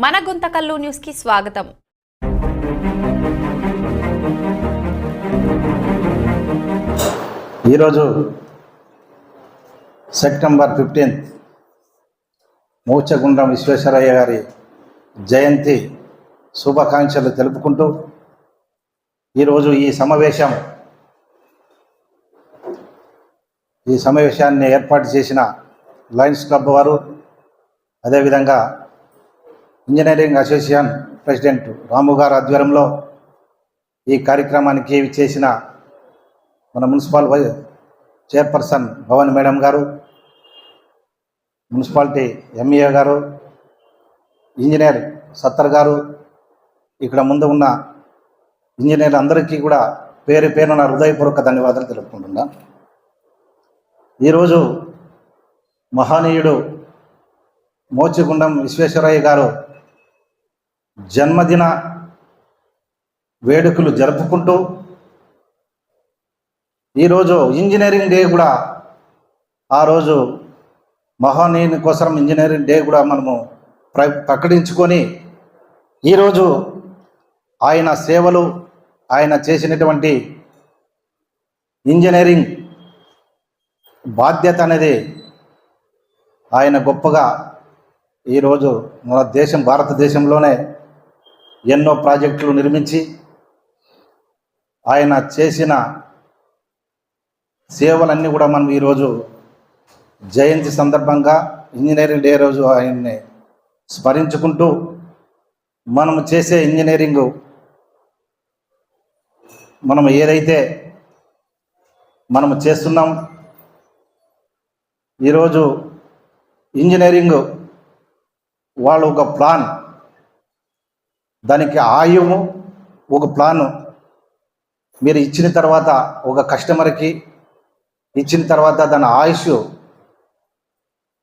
మన గుంతకల్లు న్యూస్ కి స్వాగతం. ఈరోజు సెప్టెంబర్ 15 మోచగుండం విశ్వేశ్వరయ్య గారి జయంతి శుభాకాంక్షలు తెలుపుకుంటూ ఈరోజు ఈ సమావేశాన్ని ఏర్పాటు చేసిన లయన్స్ క్లబ్ వారు, అదేవిధంగా ఇంజనీరింగ్ అసోసియేషన్ ప్రెసిడెంట్ రాము గారి ఆధ్వర్యంలో ఈ కార్యక్రమానికి చేసిన మన మున్సిపల్ చైర్పర్సన్ భవన్ మేడం గారు, మున్సిపాలిటీ ఎంఈఓ గారు, ఇంజనీర్ సత్తర్ గారు, ఇక్కడ ముందు ఉన్న ఇంజనీర్లు అందరికీ కూడా పేరు పేరున హృదయపూర్వక ధన్యవాదాలు తెలుపుకుంటున్నా. ఈరోజు మహనీయుడు మోచగుండం విశ్వేశ్వరయ్య గారు జన్మదిన వేడుకలు జరుపుకుంటూ ఈరోజు ఇంజనీరింగ్ డే కూడా, ఆ రోజు మహనీయుని కోసం ఇంజనీరింగ్ డే కూడా మనము ప్రకటించుకొని ఈరోజు ఆయన సేవలు, ఆయన చేసినటువంటి ఇంజనీరింగ్ బాధ్యత అనేది ఆయన గొప్పగా ఈరోజు మన భారతదేశంలోనే ఎన్నో ప్రాజెక్టులు నిర్మించి ఆయన చేసిన సేవలన్నీ కూడా మనం ఈరోజు జయంతి సందర్భంగా ఇంజనీరింగ్ డే రోజు ఆయన్ని స్మరించుకుంటూ మనము చేసే ఇంజనీరింగ్, మనం ఏదైతే మనము చేస్తున్నాం, ఈరోజు ఇంజనీరింగ్ వాళ్ళు ఒక ప్లాన్, దానికి ఆయువు ఒక ప్లాను మీరు ఇచ్చిన తర్వాత, ఒక కస్టమర్కి ఇచ్చిన తర్వాత దాని ఆయుష్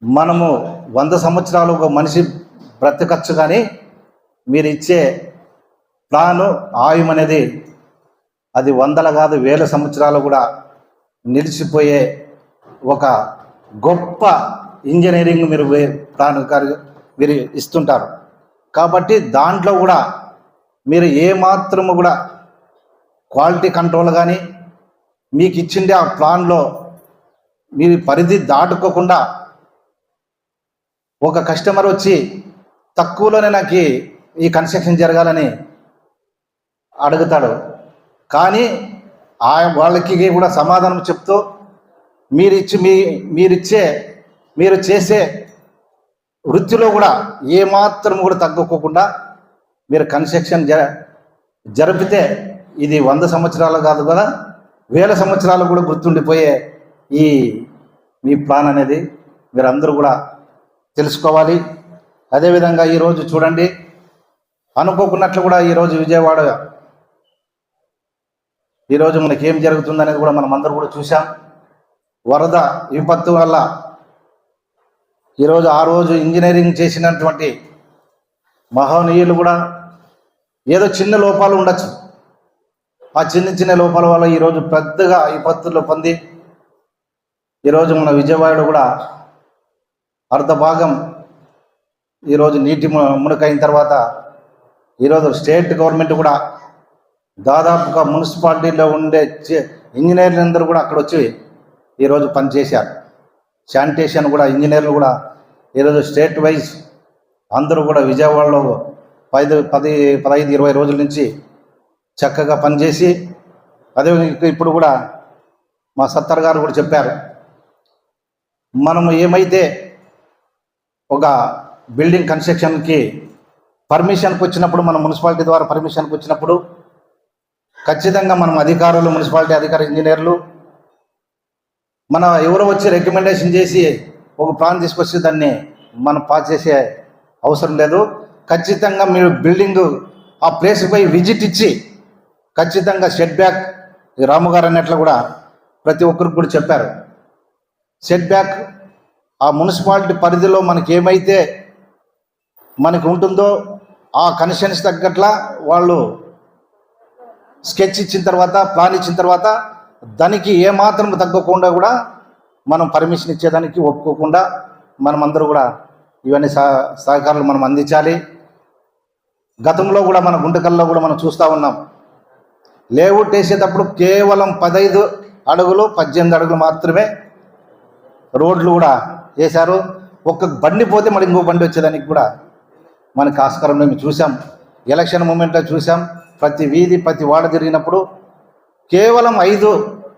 మనము 100 సంవత్సరాలు ఒక మనిషి బ్రతకచ్చు, కానీ మీరు ఇచ్చే ప్లాను ఆయువు అనేది అది 100 కాదు 1000 సంవత్సరాలు కూడా నిలిచిపోయే ఒక గొప్ప ఇంజనీరింగ్ మీరు ప్లాన్ మీరు ఇస్తుంటారు. కాబట్టి దాంట్లో కూడా మీరు ఏమాత్రము కూడా క్వాలిటీ కంట్రోల్ కానీ మీకు ఇచ్చిండే ఆ ప్లాన్లో మీరు పరిధి దాటుకోకుండా, ఒక కస్టమర్ వచ్చి తక్కువలోనే నాకు ఈ కన్స్ట్రక్షన్ జరగాలని అడుగుతాడు, కానీ వాళ్ళకి కూడా సమాధానం చెప్తూ మీరు చేసే వృత్తిలో కూడా ఏమాత్రం కూడా తగ్గుకోకుండా మీరు కన్స్ట్రక్షన్ జరిపితే ఇది 100 సంవత్సరాలు కాదు కదా 1000 సంవత్సరాలు కూడా గుర్తుండిపోయే మీ ప్లాన్ అనేది మీరందరూ కూడా తెలుసుకోవాలి. అదేవిధంగా ఈరోజు చూడండి, అనుకోకున్నట్లు కూడా ఈరోజు విజయవాడ ఈరోజు మనకి ఏం జరుగుతుందనేది కూడా మనం అందరూ కూడా చూసాం. వరద విపత్తు వల్ల ఈరోజు ఆ రోజు ఇంజనీరింగ్ చేసినటువంటి మహనీయులు కూడా ఏదో చిన్న లోపాలు ఉండొచ్చు, ఆ చిన్న లోపాల వల్ల ఈరోజు పెద్దగా విపత్తుల్లో పొంది ఈరోజు మన విజయవాడ కూడా అర్ధ భాగం ఈరోజు నీటి మునకైన తర్వాత ఈరోజు స్టేట్ గవర్నమెంట్ కూడా దాదాపుగా మున్సిపాలిటీలో ఉండే ఇంజనీర్లు అందరూ కూడా అక్కడ వచ్చి ఈరోజు పనిచేశారు. శానిటేషన్ కూడా ఇంజనీర్లు కూడా ఈరోజు స్టేట్ వైజ్ అందరూ కూడా విజయవాడలో 15-20 రోజుల నుంచి చక్కగా పనిచేసి, అదే ఇప్పుడు కూడా మా సత్తర్ గారు కూడా చెప్పారు, మనము ఏమైతే ఒక బిల్డింగ్ కన్స్ట్రక్షన్కి పర్మిషన్కి వచ్చినప్పుడు, మన మున్సిపాలిటీ ద్వారా పర్మిషన్కి వచ్చినప్పుడు ఖచ్చితంగా మనం అధికారులు, మున్సిపాలిటీ అధికార ఇంజనీర్లు మన ఎవరో వచ్చి రికమెండేషన్ చేసి ఒక ప్లాన్ తీసుకొచ్చి దాన్ని మనం పాస్ చేసే అవసరం లేదు. ఖచ్చితంగా మీరు బిల్డింగ్ ఆ ప్లేస్పై విజిట్ ఇచ్చి ఖచ్చితంగా సెట్ బ్యాక్, రాము గారు అన్నట్లు కూడా ప్రతి ఒక్కరికి కూడా చెప్పారు, సెట్ బ్యాక్ ఆ మున్సిపాలిటీ పరిధిలో మనకి ఏమైతే మనకు ఉంటుందో ఆ కన్స్ట్రక్షన్స్ తగ్గట్లా వాళ్ళు స్కెచ్ ఇచ్చిన తర్వాత, ప్లాన్ ఇచ్చిన తర్వాత దానికి ఏమాత్రం తగ్గకుండా కూడా మనం పర్మిషన్ ఇచ్చేదానికి ఒప్పుకోకుండా మనమందరూ కూడా ఇవన్నీ సహకారాలు మనం అందించాలి. గతంలో కూడా మన గుంటకల్లో కూడా మనం చూస్తూ ఉన్నాం. లేఅవుట్ వేసేటప్పుడు కేవలం 15 అడుగులు 18 అడుగులు మాత్రమే రోడ్లు కూడా వేశారు. ఒక్క బండి పోతే మరి ఇంకో బండి వచ్చేదానికి కూడా మనకు ఆస్కారం మేము చూసాం. ఎలక్షన్ మూమెంట్లో చూసాం. ప్రతి వీధి ప్రతి వాడ తిరిగినప్పుడు కేవలం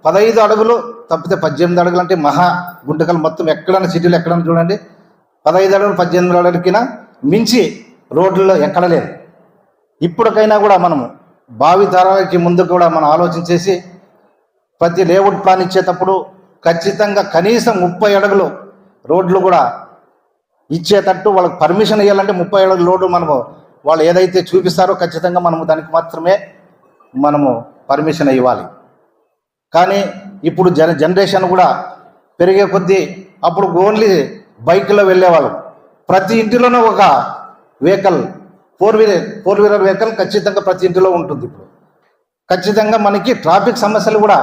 15 అడుగులు తప్పితే 18 అడుగులు అంటే మహా గుంటకల్ మొత్తం ఎక్కడైనా సిటీలో ఎక్కడైనా చూడండి 15 అడుగులు 18 అడుగులకినా మించి రోడ్లలో ఎక్కడ లేదు. ఇప్పటికైనా కూడా మనము భావి తరాలకి ముందు కూడా మనం ఆలోచించేసి ప్రతి లేఅవుట్ ప్లాన్ ఇచ్చేటప్పుడు ఖచ్చితంగా కనీసం 30 అడుగులు రోడ్లు కూడా ఇచ్చేటట్టు వాళ్ళకి పర్మిషన్ ఇవ్వాలంటే 30 అడుగుల రోడ్డు మనము వాళ్ళు ఏదైతే చూపిస్తారో ఖచ్చితంగా మనము దానికి మాత్రమే మనము పర్మిషన్ ఇవ్వాలి. కానీ ఇప్పుడు జనరేషన్ కూడా పెరిగే కొద్దీ అప్పుడు ఓన్లీ బైక్లో వెళ్ళేవాళ్ళు. ప్రతి ఇంటిలోనూ ఒక వెహికల్ ఫోర్ వీలర్ వెహికల్ ఖచ్చితంగా ప్రతి ఇంటిలో ఉంటుంది. ఇప్పుడు ఖచ్చితంగా మనకి ట్రాఫిక్ సమస్యలు కూడా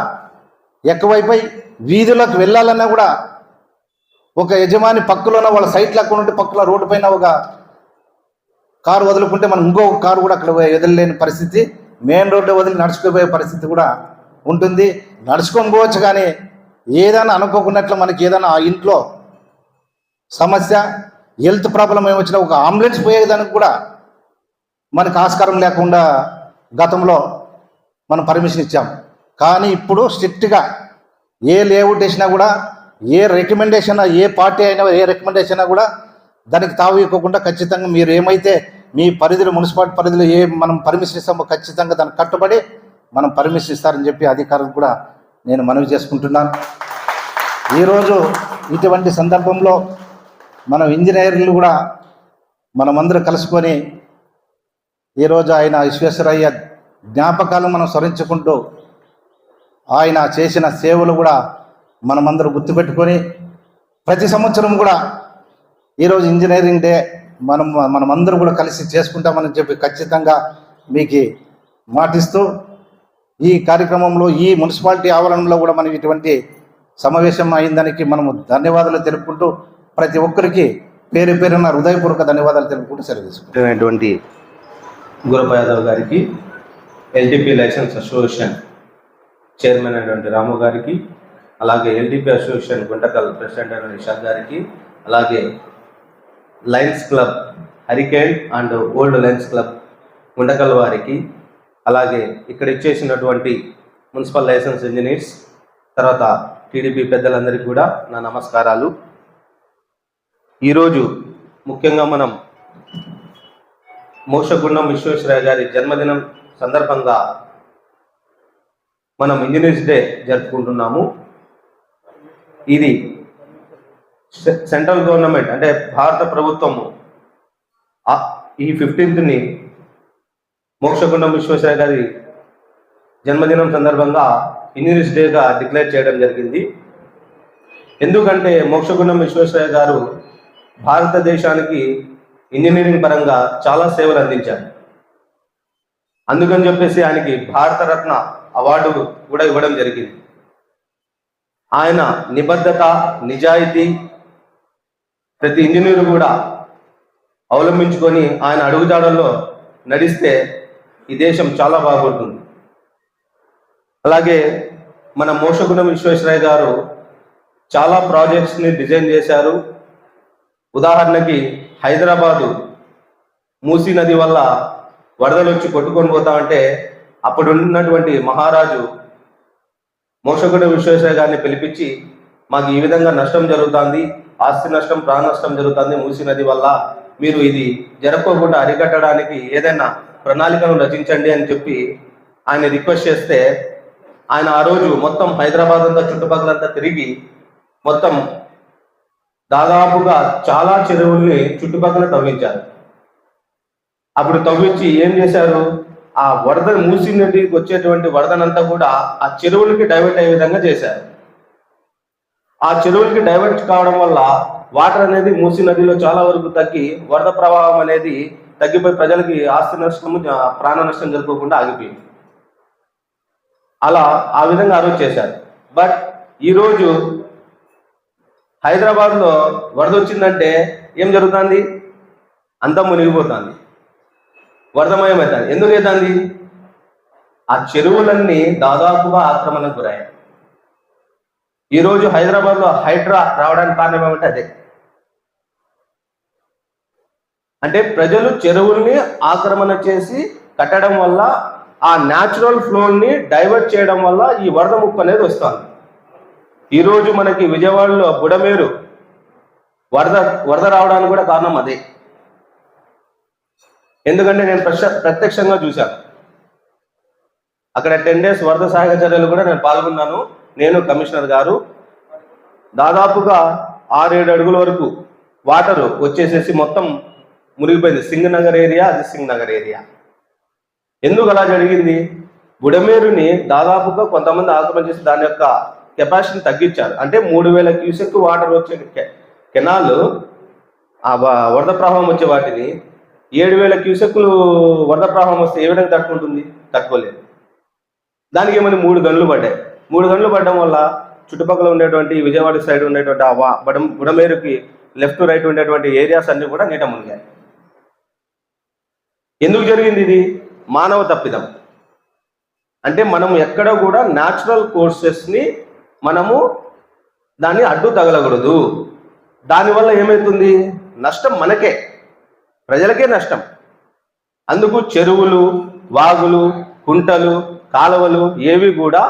ఎక్కువైపోయి వీధులకు వెళ్ళాలన్నా కూడా ఒక యజమాని పక్కలోనే వాళ్ళ సైట్ లేకుండా ఉంటే పక్కన రోడ్డు పైన ఒక కారు వదులుకుంటే మనం ఇంకో కారు కూడా అక్కడ వదిలేని పరిస్థితి, మెయిన్ రోడ్డు వదిలి నడుచుకుపోయే పరిస్థితి కూడా ఉంటుంది. నడుచుకొని పోవచ్చు కానీ ఏదైనా అనుకోకున్నట్లు మనకి ఏదైనా ఆ ఇంట్లో సమస్య హెల్త్ ప్రాబ్లం ఏమొచ్చినా ఒక అంబులెన్స్ పోయేదానికి కూడా మనకు ఆస్కారం లేకుండా గతంలో మనం పర్మిషన్ ఇచ్చాం. కానీ ఇప్పుడు స్ట్రిక్ట్గా ఏ లేఅవుట్ వేసినా కూడా ఏ రికమెండేషన్ ఏ పార్టీ అయినా ఏ రికమెండేషన్ కూడా దానికి తావు ఇవ్వకుండా ఖచ్చితంగా మీరు ఏమైతే మీ పరిధిలో మున్సిపాలిటీ పరిధిలో ఏ మనం పర్మిషన్ ఇస్తామో ఖచ్చితంగా దానికి కట్టుబడి మనం పర్మిషన్ ఇస్తారని చెప్పి అధికారులు కూడా నేను మనవి చేసుకుంటున్నాను. ఈరోజు ఇటువంటి సందర్భంలో మనం ఇంజనీర్లు కూడా మనమందరూ కలుసుకొని ఈరోజు ఆయన విశ్వేశ్వరయ్య జ్ఞాపకాలు మనం స్మరించుకుంటూ ఆయన చేసిన సేవలు కూడా మనమందరూ గుర్తుపెట్టుకొని ప్రతి సంవత్సరం కూడా ఈరోజు ఇంజనీరింగ్ డే మనమందరూ కూడా కలిసి చేసుకుంటామని చెప్పి ఖచ్చితంగా మీకు మాటిస్తూ ఈ కార్యక్రమంలో ఈ మున్సిపాలిటీ ఆవరణలో కూడా మనం ఇటువంటి సమావేశం అయిందానికి మనము ధన్యవాదాలు తెలుపుకుంటూ ప్రతి ఒక్కరికి పేరు పేరున హృదయపూర్వక ధన్యవాదాలు తెలుపుకుంటూ సెలవు తీసుకుంటున్నటువంటి గురప్ప యాదవ్ గారికి, ఎల్టీపీ లైసెన్స్ అసోసియేషన్ చైర్మన్ అయినటువంటి రాము గారికి, అలాగే ఎల్టీపీ అసోసియేషన్ గుంటకల్ ప్రెసిడెంట్ అయిన నిషాద్ గారికి, అలాగే Lions club hurricane and old Lions club Guntakal వారికి, అలాగే ఇక్కడ ఇచ్చేసినటువంటి మున్సిపల్ లైసెన్స్ ఇంజనీర్స్, తర్వాత టీడీపీ పెద్దలందరికీ కూడా నా నమస్కారాలు. ఈరోజు ముఖ్యంగా మనం మోక్షగుండం విశ్వేశ్వరయ్య గారి జన్మదినం సందర్భంగా మనం ఇంజనీర్స్ డే జరుపుకుంటున్నాము. ఇది సెంట్రల్ గవర్నమెంట్ అంటే భారత ప్రభుత్వము ఈ 15th మోక్షగుండం విశ్వేశ్వరయ్య గారి జన్మదినం సందర్భంగా ఇంజనీర్స్ డేగా డిక్లేర్ చేయడం జరిగింది. ఎందుకంటే మోక్షగుండం విశ్వేశ్వరయ్య గారు భారతదేశానికి ఇంజనీరింగ్ పరంగా చాలా సేవలు అందించారు. అందుకని చెప్పేసి ఆయనకి భారతరత్న అవార్డు కూడా ఇవ్వడం జరిగింది. ఆయన నిబద్ధత, నిజాయితీ ప్రతి ఇంజనీరు కూడా అవలంబించుకొని ఆయన అడుగుజాడల్లో నడిస్తే ఈ దేశం చాలా బాగుంటుంది. అలాగే మన మోక్షగుండం విశ్వేశ్వరయ్య గారు చాలా ప్రాజెక్ట్స్ని డిజైన్ చేశారు. ఉదాహరణకి హైదరాబాదు మూసీ నది వల్ల వరదలు వచ్చి కొట్టుకొని పోతా ఉంటే అప్పుడు ఉన్నటువంటి మహారాజు మోక్షగుండం విశ్వేశ్వరయ్య గారిని పిలిపించి, మాకు ఈ విధంగా నష్టం జరుగుతుంది, ఆస్తి నష్టం, ప్రాణ నష్టం జరుగుతుంది మూసీ నది వల్ల, మీరు ఇది జరగకుండా అరికట్టడానికి ఏదైనా ప్రణాళికను రచించండి అని చెప్పి ఆయన రిక్వెస్ట్ చేస్తే ఆయన ఆ రోజు మొత్తం హైదరాబాద్ అంతా చుట్టుపక్కలంతా తిరిగి మొత్తం దాదాపుగా చాలా చెరువుల్ని చుట్టుపక్కల తవ్వించారు. అప్పుడు తవ్వించి ఏం చేశారు, ఆ వరద మూసీ నదికి వచ్చేటువంటి వరదనంతా కూడా ఆ చెరువులకి డైవర్ట్ అయ్యే విధంగా చేశారు. ఆ చెరువులకి డైవర్ట్ కావడం వల్ల వాటర్ అనేది మూసీ నదిలో చాలా వరకు తగ్గి వరద ప్రవాహం అనేది తగ్గిపోయి ప్రజలకి ఆస్తి నష్టము, ప్రాణ నష్టం జరగకుండా ఆగిపోయింది. అలా ఆ విధంగా ఆ రోజు చేశారు. బట్ ఈరోజు హైదరాబాద్లో వరద వచ్చిందంటే ఏం జరుగుతుంది, అంతా మునిగిపోతుంది. వరదమయం అవుతుంది. ఎందుకు అవుతుంది? ఆ చెరువులన్నీ దాదాపుగా ఆక్రమణకు గురయ్యాయి. ఈరోజు హైదరాబాద్లో హైడ్రా రావడానికి కారణం ఏమంటే అదే. అంటే ప్రజలు చెరువుల్ని ఆక్రమణ చేసి కట్టడం వల్ల ఆ న్యాచురల్ ఫ్లోని డైవర్ట్ చేయడం వల్ల ఈ వరద ముప్పు అనేది వస్తుంది. ఈరోజు మనకి విజయవాడలో బుడమేరు వరద రావడానికి కూడా కారణం అదే. ఎందుకంటే నేను ప్రత్యక్షంగా చూశాను. అక్కడ 10 days వరద సహాయక చర్యలు కూడా నేను పాల్గొన్నాను. నేను, కమిషనర్ గారు. దాదాపుగా 6-7 అడుగుల వరకు వాటర్ వచ్చేసేసి మొత్తం మునిగిపోయింది. Singh Nagar area, Ajit Singh Nagar area. ఎందుకు అలా జరిగింది? బుడమేరుని దాదాపుగా కొంతమంది ఆక్రమణ చేసి దాని యొక్క కెపాసిటీని తగ్గించారు. అంటే 3000 క్యూసెక్ వాటర్ వచ్చే కెనాల్ ఆ వరద ప్రవాహం వచ్చే వాటిని 7000 క్యూసెక్లు వరద ప్రవాహం వస్తే ఏ విధంగా తట్టుకుంటుంది? తట్టుకోలేదు. దానికి ఏమైనా 3 గంటలు పడ్డాయి. 3 గంటలు పడడం వల్ల చుట్టుపక్కల ఉండేటువంటి విజయవాడ సైడ్ ఉండేటువంటి ఆ బుడమేరుకి లెఫ్ట్ రైట్ ఉండేటువంటి ఏరియాస్ అన్ని కూడా నీట మునిగాయి. ఎందుకు జరిగింది ఇది? మానవ తప్పిదం. అంటే మనం ఎక్కడ కూడా న్యాచురల్ కోర్సెస్ని మనము దాన్ని అడ్డు తగలకూడదు. దానివల్ల ఏమవుతుంది? నష్టం మనకే, ప్రజలకే నష్టం. అందుకు చెరువులు, వాగులు, కుంటలు, కాలువలు ఏవి కూడా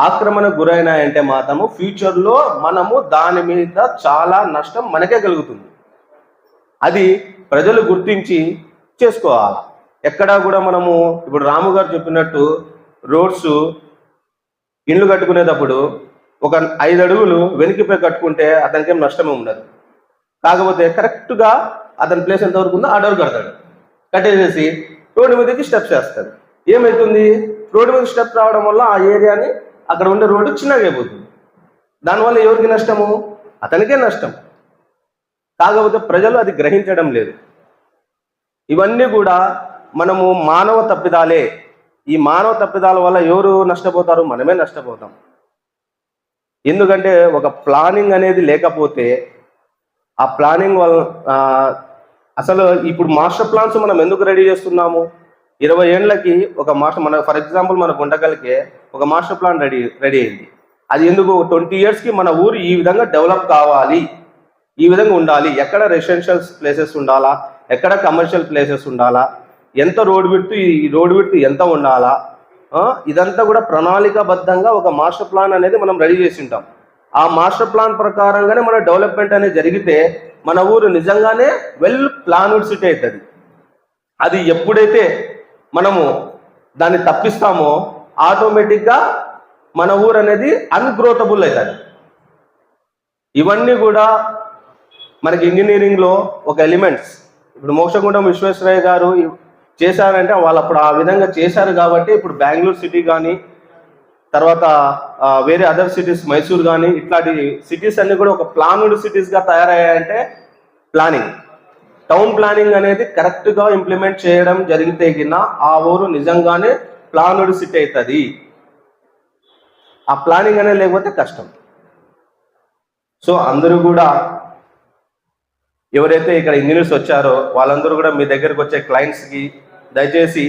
ఆక్రమణకు గురైనాయంటే మాత్రము ఫ్యూచర్లో మనము దాని మీద చాలా నష్టం మనకే కలుగుతుంది. అది ప్రజలు గుర్తించి చేసుకోవాలి. ఎక్కడా కూడా మనము ఇప్పుడు రాము గారు చెప్పినట్టు రోడ్స్ ఇండ్లు కట్టుకునేటప్పుడు ఒక 5 అడుగులు వెనక్కిపోయి కట్టుకుంటే అతనికేం నష్టమే ఉండదు. కాకపోతే కరెక్ట్గా అతని ప్లేస్ ఎంతవరకు ఉందో ఆ డోర్ కడతాడు. కట్టేసేసి రోడ్డు మీదకి స్టెప్స్ వేస్తాడు. ఏమవుతుంది? రోడ్డు మీద స్టెప్స్ రావడం వల్ల ఆ ఏరియాని అక్కడ ఉండే రోడ్డు చిన్నగా అయిపోతుంది. దానివల్ల ఎవరికి నష్టము? అతనికే నష్టం. కాకపోతే ప్రజలు అది గ్రహించడం లేదు. ఇవన్నీ కూడా మనము మానవ తప్పిదాలే. ఈ మానవ తప్పిదాల వల్ల ఎవరు నష్టపోతారు? మనమే నష్టపోతాం. ఎందుకంటే ఒక ప్లానింగ్ అనేది లేకపోతే ఆ ప్లానింగ్ వల్ల అసలు ఇప్పుడు మాస్టర్ ప్లాన్స్ మనం ఎందుకు రెడీ చేస్తున్నాము? 20 ఏళ్ళకి ఒక మాస్టర్, మన ఫర్ ఎగ్జాంపుల్ మన గుంటకల్కే ఒక మాస్టర్ ప్లాన్ రెడీ అయింది. అది ఎందుకు? 20 yearsకి మన ఊరు ఈ విధంగా డెవలప్ కావాలి, ఈ విధంగా ఉండాలి, ఎక్కడ రెసిడెన్షియల్ ప్లేసెస్ ఉండాలా, ఎక్కడ కమర్షియల్ ప్లేసెస్ ఉండాలా, ఎంత రోడ్ విడ్త్, ఈ రోడ్ విడ్త్ ఎంత ఉండాలా, ఇదంతా కూడా ప్రణాళికాబద్ధంగా ఒక మాస్టర్ ప్లాన్ అనేది మనం రెడీ చేసి ఉంటాం. ఆ మాస్టర్ ప్లాన్ ప్రకారంగానే మన డెవలప్మెంట్ అనేది జరిగితే మన ఊరు నిజంగానే వెల్ ప్లాన్డ్ సిటీ అవుతుంది. అది ఎప్పుడైతే మనము దాన్ని తప్పిస్తామో ఆటోమేటిక్గా మన ఊరు అనేది అన్గ్రోతబుల్ అవుతుంది. ఇవన్నీ కూడా మనకి ఇంజనీరింగ్లో ఒక ఎలిమెంట్స్. ఇప్పుడు మోక్షగుండం విశ్వేశ్వరయ్య గారు చేశారంటే వాళ్ళు అప్పుడు ఆ విధంగా చేశారు కాబట్టి ఇప్పుడు బెంగళూరు సిటీ కానీ తర్వాత వేరే అదర్ సిటీస్, మైసూర్ కానీ ఇట్లాంటి సిటీస్ అన్ని కూడా ఒక ప్లాన్డ్ సిటీస్గా తయారయ్యాయంటే ప్లానింగ్, టౌన్ ప్లానింగ్ అనేది కరెక్ట్గా ఇంప్లిమెంట్ చేయడం జరిగితే కింద ఆ ఊరు నిజంగానే ప్లాన్డ్ సిటీ అవుతుంది. ఆ ప్లానింగ్ అనేది లేకపోతే కష్టం. సో అందరూ కూడా ఎవరైతే ఇక్కడ ఇంజనీర్స్ వచ్చారో వాళ్ళందరూ కూడా మీ దగ్గరకు వచ్చే క్లయింట్స్కి దయచేసి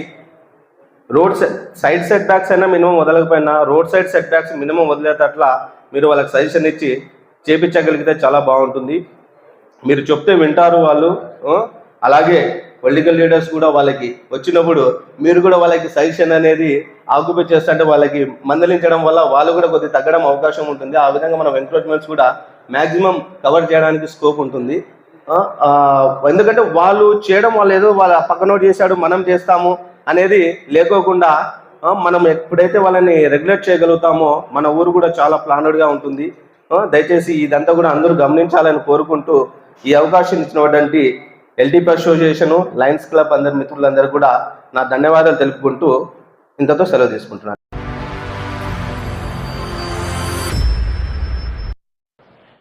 రోడ్ సైడ్ సెట్ బ్యాక్స్ అయినా మినిమం వదలకపోయినా road side setbacks minimum వదిలేటట్లా మీరు వాళ్ళకి సజెషన్ ఇచ్చి చేపించగలిగితే చాలా బాగుంటుంది. మీరు చెప్తే వింటారు వాళ్ళు. అలాగే పొలిటికల్ లీడర్స్ కూడా వాళ్ళకి వచ్చినప్పుడు మీరు కూడా వాళ్ళకి సజెషన్ అనేది ఆక్యుపై చేస్తుంటే వాళ్ళకి మందలించడం వల్ల వాళ్ళు కూడా కొద్దిగా తగ్గడం అవకాశం ఉంటుంది. ఆ విధంగా మనం ఎంక్రోచ్మెంట్స్ కూడా మ్యాక్సిమం కవర్ చేయడానికి స్కోప్ ఉంటుంది. ఎందుకంటే వాళ్ళు చేయడం వాళ్ళు ఏదో వాళ్ళ పక్కనోడు చేశాడు మనం చేస్తాము అనేది లేకోకుండా మనం ఎప్పుడైతే వాళ్ళని రెగ్యులేట్ చేయగలుగుతామో మన ఊరు కూడా చాలా ప్లానెడ్గా ఉంటుంది. దయచేసి ఇదంతా కూడా అందరూ గమనించాలని కోరుకుంటూ ఈ అవకాశం ఇచ్చినటువంటి ఎల్టీపీ అసోసియేషను, లయన్స్ క్లబ్ అందరి మిత్రులందరూ కూడా నా ధన్యవాదాలు తెలుపుకుంటూ ఇంతతో సెలవు తీసుకుంటున్నాను.